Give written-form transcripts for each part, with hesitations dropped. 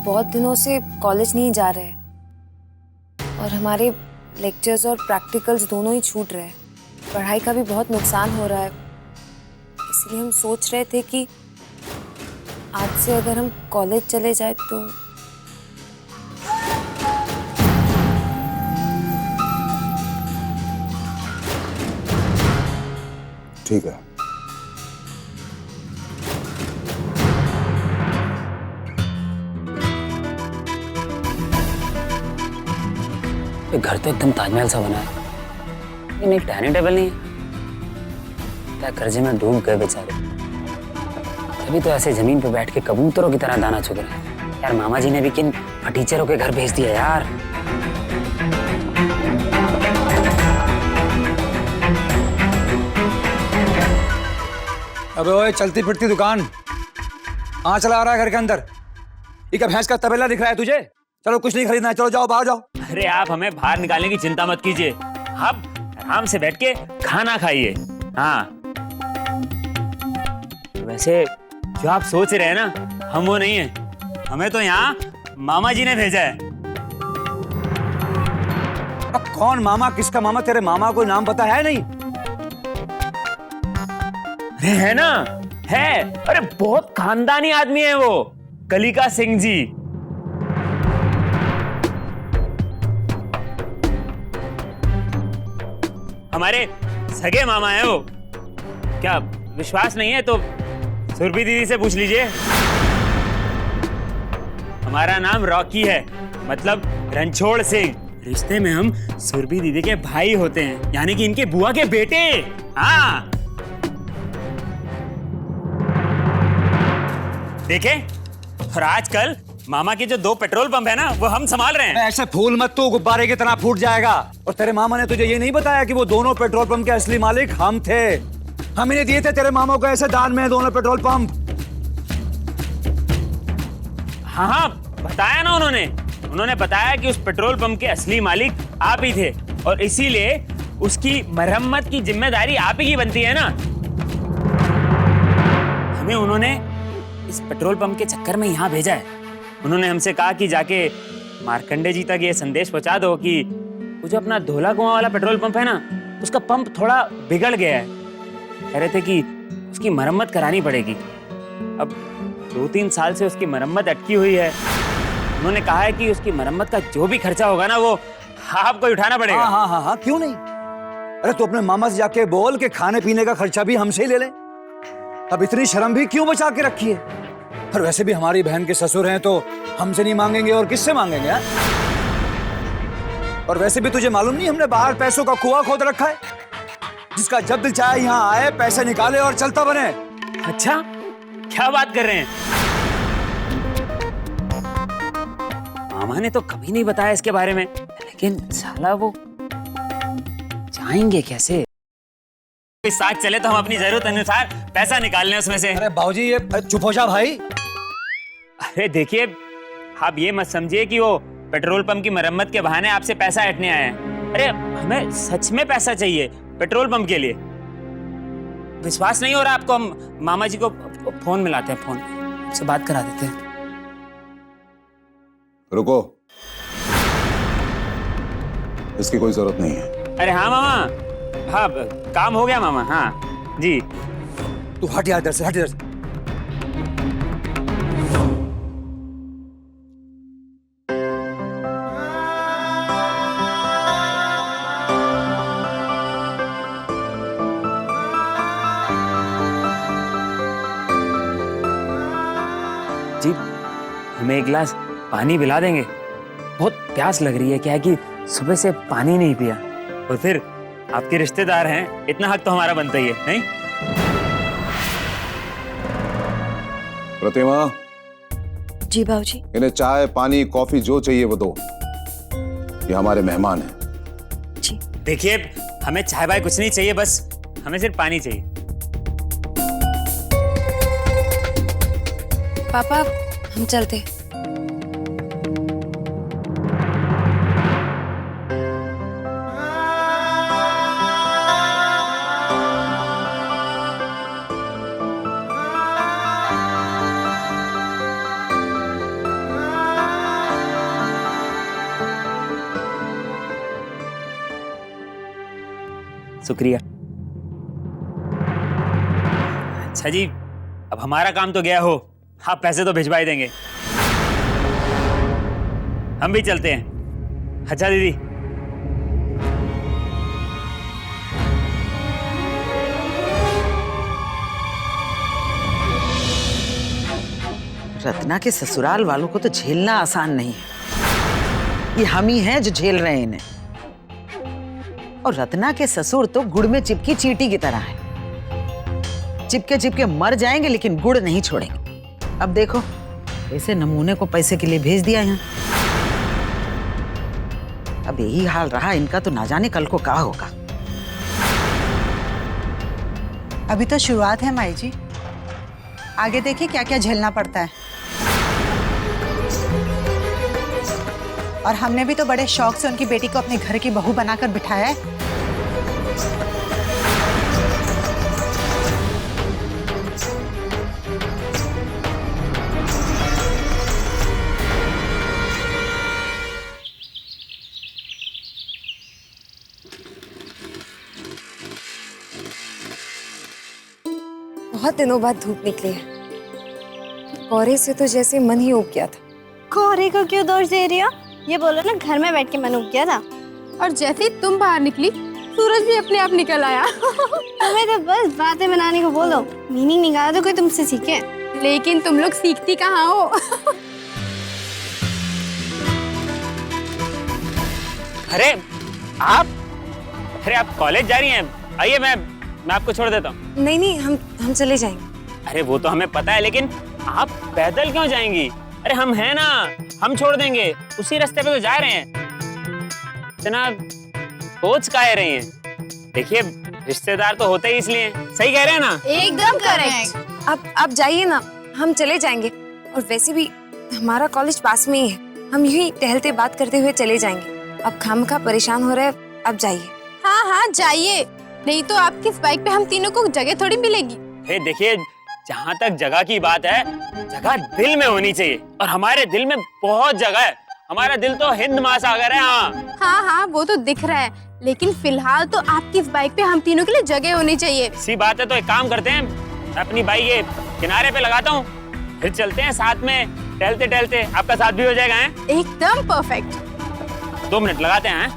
बहुत दिनों से कॉलेज नहीं जा रहे और हमारे लेक्चर्स और प्रैक्टिकल्स दोनों ही छूट रहे हैं। पढ़ाई का भी बहुत नुकसान हो रहा है, इसलिए हम सोच रहे थे कि आज से अगर हम कॉलेज चले जाए तो। ठीक है, ये घर तो एकदम ताजमहल सा बना है, लेकिन एक डाइनिंग टेबल नहीं है। क्या कर्जे में डूब गए बेचारे। तभी तो ऐसे जमीन पे बैठ के कबूतरों की तरह दाना चुग रहे हैं। यार मामा जी ने भी किन फटीचरों के घर भेज दिया यार। अबे ओए, चलती फिरती दुकान कहाँ चला आ रहा है घर के अंदर? ये क्या भैंस का तबेला दिख रहा है तुझे? चलो कुछ नहीं खरीदना है, चलो जाओ बाहर जाओ। अरे आप हमें बाहर निकालने की चिंता मत कीजिए, आप आराम से बैठ के खाना खाइए। हाँ, वैसे जो आप सोच रहे हैं ना, हम वो नहीं है। हमें तो यहाँ मामा जी ने भेजा है। अब कौन मामा, किसका मामा? तेरे मामा को नाम पता है नहीं? अरे है ना, है। अरे बहुत खानदानी आदमी है वो, कलिका सिंह जी। हमारे सगे मामा है वो। क्या विश्वास नहीं है तो सुरभि दीदी से पूछ लीजिए। हमारा नाम रॉकी है, मतलब रणछोड़ सिंह। रिश्ते में हम सुरभि दीदी के भाई होते हैं, यानी कि इनके बुआ के बेटे। हाँ देखे, और आजकल मामा के जो 2 पेट्रोल पंप है ना, वो हम संभाल रहे हैं। ऐसे फूल मत, तू गुब्बारे की तरह फूट जाएगा। और तेरे मामा ने तुझे ये नहीं बताया कि वो दोनों पेट्रोल पंप के असली मालिक हम थे? हम इन्हें दिए थे तेरे मामा को ऐसे दान में, दोनों पेट्रोल पंप। हाँ हाँ, बताया ना उन्होंने बताया कि उस पेट्रोल पंप के असली मालिक आप ही थे, और इसीलिए उसकी मरम्मत की जिम्मेदारी आप ही की बनती है ना। हमें उन्होंने इस पेट्रोल पंप के चक्कर में यहाँ भेजा है। उन्होंने हमसे कहा कि जाके मार्कंडे जी तक ये संदेश पहुंचा दो कि वो जो अपना धोला कुआं वाला पेट्रोल पंप है ना, उसका पंप थोड़ा बिगड़ गया है। कह रहे थे कि उसकी मरम्मत करानी पड़ेगी। अब 2-3 साल से उसकी मरम्मत अटकी हुई है। उन्होंने कहा है कि उसकी मरम्मत का जो भी खर्चा होगा ना, वो आपको उठाना पड़ेगा। हाँ हाँ हाँ हाँ, क्यों नहीं? अरे तू अपने मामा से जाके बोल के खाने पीने का खर्चा भी हमसे ही ले ले। अब इतनी शर्म भी क्यों बचा के रखी है? और वैसे भी हमारी बहन के ससुर हैं तो हमसे नहीं मांगेंगे और किससे मांगेंगे यार? और वैसे भी तुझे मालूम नहीं, हमने बाहर पैसों का कुआं खोद रखा है, जिसका जब दिल चाहे यहाँ आए, पैसे निकाले और चलता बने। अच्छा, क्या बात कर रहे हैं? मामा ने तो कभी नहीं बताया इसके बारे में, लेकिन साला वो जाएंगे कैसे? साथ चले तो हम अपनी जरूरत अनुसार पैसा निकाल लें उसमें से। अरे बाबूजी, ये चुप हो जा भाई। अरे देखिए, आप ये मत समझिए कि वो पेट्रोल पंप की मरम्मत के बहाने आपसे पैसा हटने आए हैं। अरे हमें सच में पैसा चाहिए पेट्रोल पंप के लिए। विश्वास नहीं हो रहा आपको? हम मामा जी को फोन मिलाते हैं, फोन से बात करा देते हैं। रुको, इसकी कोई जरूरत नहीं है। अरे हाँ मामा, हाँ काम हो गया मामा। हाँ जी। तू हट यार इधर से, हट इधर से। जी, हमें एक गिलास पानी पिला देंगे? बहुत प्यास लग रही है। क्या है कि सुबह से पानी नहीं पिया, और फिर आपके रिश्तेदार हैं, इतना हक तो हमारा बनता ही है, नहीं? प्रतिमा, जी बाबूजी। इन्हें चाय, पानी, कॉफी जो चाहिए वो दो। ये हमारे मेहमान हैं। जी। देखिए, हमें चाय वाय कुछ नहीं चाहिए, बस हमें सिर्फ पानी चाहिए। पापा, हम चलते। शुक्रिया। अच्छा जी, अब हमारा काम तो गया हो, आप पैसे तो भिजवा ही देंगे। हम भी चलते हैं। अच्छा दीदी। रत्ना के ससुराल वालों को तो झेलना आसान नहीं है। ये हम ही हैं जो झेल रहे हैं इन्हें। और रत्ना के ससुर तो गुड़ में चिपकी चींटी की तरह है, चिपके चिपके मर जाएंगे लेकिन गुड़ नहीं छोड़ेंगे। अब देखो ऐसे नमूने को पैसे के लिए भेज दिया यहाँ। अब यही हाल रहा इनका तो ना जाने कल को क्या होगा। अभी तो शुरुआत है माई जी, आगे देखिए क्या क्या झेलना पड़ता है। और हमने भी तो बड़े शौक से उनकी बेटी को अपने घर की बहू बनाकर बिठाया है। बहुत दिनों बाद धूप निकली है। कोहरे से तो जैसे मन ही उब गया था। कोहरे को क्यों दोष दे रही हो? ये बोलो ना घर में बैठ के मन उब गया था। और जैसे ही तुम बाहर निकली सूरज भी अपने आप निकल आया। तुम्हें तो बस बातें बनाने को बोलो, मीनिंग निकाला तो कोई तुमसे सीखे। लेकिन तुम लोग सीखती कहाँ हो? अरे आप कॉलेज जा रही हैं? आइए मैं आपको छोड़ देता हूँ। नहीं नहीं, हम चले जाएंगे। अरे वो तो हमें पता है, लेकिन आप पैदल क्यों जाएंगी? अरे हम हैं ना, हम छोड़ देंगे, उसी रास्ते पे तो जा रहे हैं। इतना सोच काहे रही हैं? देखिए रिश्तेदार तो होते ही इसलिए। सही कह रहे हैं ना? एकदम करेक्ट। अब जाइए ना, हम चले जाएंगे। और वैसे भी हमारा कॉलेज पास में ही है, हम यूं ही टहलते बात करते हुए चले जाएंगे। अब खामखा परेशान हो रहे, अब जाइए। हाँ जाइए, नहीं तो आपकी इस बाइक पे हम तीनों को जगह थोड़ी मिलेगी। देखिए जहाँ तक जगह की बात है, जगह दिल में होनी चाहिए, और हमारे दिल में बहुत जगह है। हमारा दिल तो हिंद महासागर है। हाँ वो तो दिख रहा है, लेकिन फिलहाल तो आपकी इस बाइक पे हम तीनों के लिए जगह होनी चाहिए। इसी बात है तो एक काम करते हैं, मैं अपनी बाइक ये किनारे पे लगाता हूँ, फिर चलते हैं साथ में टहलते टहलते। आपका साथ भी हो जाएगा। है एकदम परफेक्ट। 2 मिनट लगाते हैं।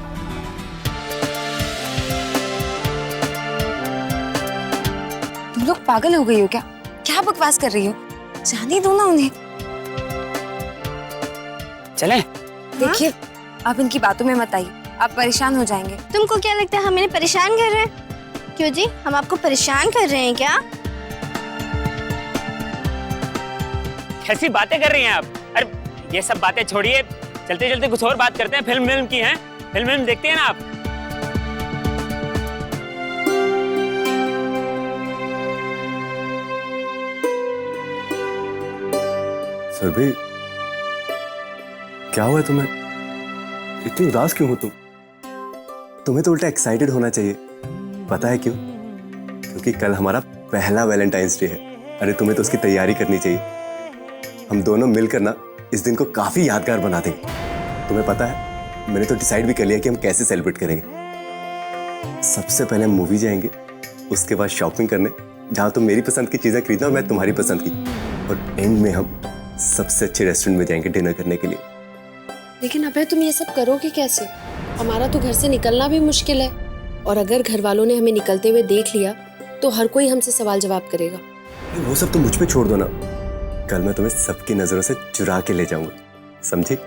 तुम लोग पागल हो गई हो क्या? क्या बकवास कर रही हो? जाने दो ना उन्हें। चलें? देखिए आप इनकी बातों में मत आइए, आप परेशान हो जाएंगे। तुमको क्या लगता है हम इन्हें परेशान कर रहे हैं? क्यों जी, हम आपको परेशान कर रहे हैं क्या? कैसी बातें कर रही हैं आप? अरे ये सब बातें छोड़िए, चलते चलते कुछ और बात करते हैं। फिल्म की हैं? फिल्म देखते हैं ना आप? सुरभि, क्या हुआ तुम्हें? इतनी उदास क्यों हो तुम? तुम्हें तो उल्टा एक्साइटेड होना चाहिए। पता है क्यों? क्योंकि कल हमारा पहला वैलेंटाइंस डे है। अरे तुम्हें तो उसकी तैयारी करनी चाहिए। हम दोनों मिलकर ना इस दिन को काफी यादगार बना देंगे। तुम्हें पता है, मैंने तो डिसाइड भी कर लिया कि हम कैसे सेलिब्रेट करेंगे। सबसे पहले हम मूवी जाएंगे, उसके बाद शॉपिंग करने, जहाँ तुम मेरी पसंद की चीजें खरीदना और मैं तुम्हारी पसंद की, और एंड में हम सबसे अच्छे रेस्टोरेंट में जाएंगे डिनर करने के लिए। लेकिन अबे तुम ये सब करोगे कैसे? हमारा तो घर से निकलना भी मुश्किल है, और अगर घर वालों ने हमें निकलते हुए देख लिया तो हर कोई हमसे सवाल जवाब करेगा। वो सब तुम मुझ पे छोड़ दो ना। कल मैं तुम्हें सबकी नजरों से चुरा के ले जाऊंगा, समझी?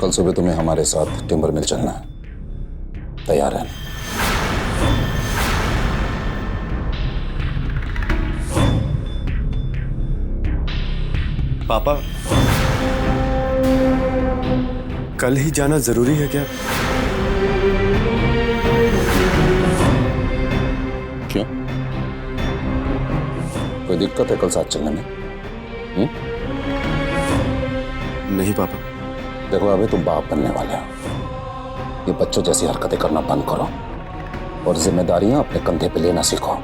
कल सुबह तुम्हें हमारे साथ टिम्बर मिल चलना है, तैयार रहना। पापा, कल ही जाना जरूरी है क्या? दिक्कत है कल साथ चलने में? नहीं पापा। देखो अभी तुम बाप बनने वाले हो, ये बच्चों जैसी हरकतें करना बंद करो और जिम्मेदारियां अपने कंधे पे लेना सीखो।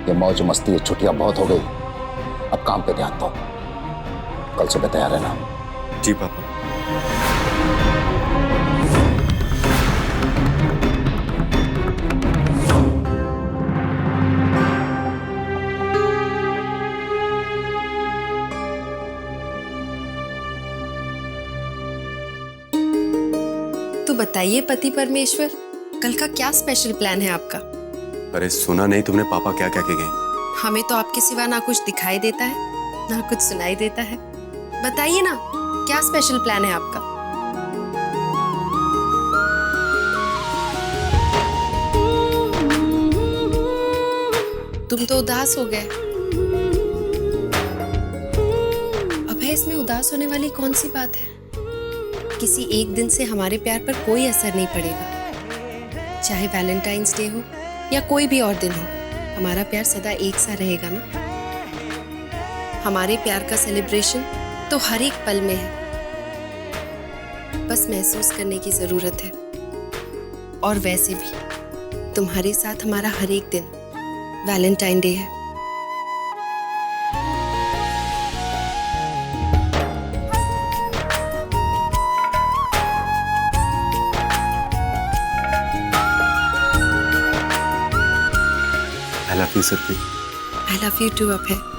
ये मौज मस्ती, ये छुट्टियां बहुत हो गई, अब काम पे ध्यान दो। कल सुबह तैयार रहना। जी पापा। तो बताइए पति परमेश्वर, कल का क्या स्पेशल प्लान है आपका? अरे सुना नहीं तुमने पापा क्या क्या के गए? हमें तो आपके सिवा ना कुछ दिखाई देता है ना कुछ सुनाई देता है। बताइए ना, क्या स्पेशल प्लान है आपका? तुम तो उदास हो गए। अब है इसमें उदास होने वाली कौन सी बात है? किसी एक दिन से हमारे प्यार पर कोई असर नहीं पड़ेगा। चाहे वैलेंटाइंस डे हो या कोई भी और दिन हो, हमारा प्यार सदा एक सा रहेगा ना। हमारे प्यार का सेलिब्रेशन तो हर एक पल में है, बस महसूस करने की जरूरत है। और वैसे भी तुम्हारे साथ हमारा हर एक दिन वैलेंटाइन डे है। I love you, Surfi. I love you too, Abhay.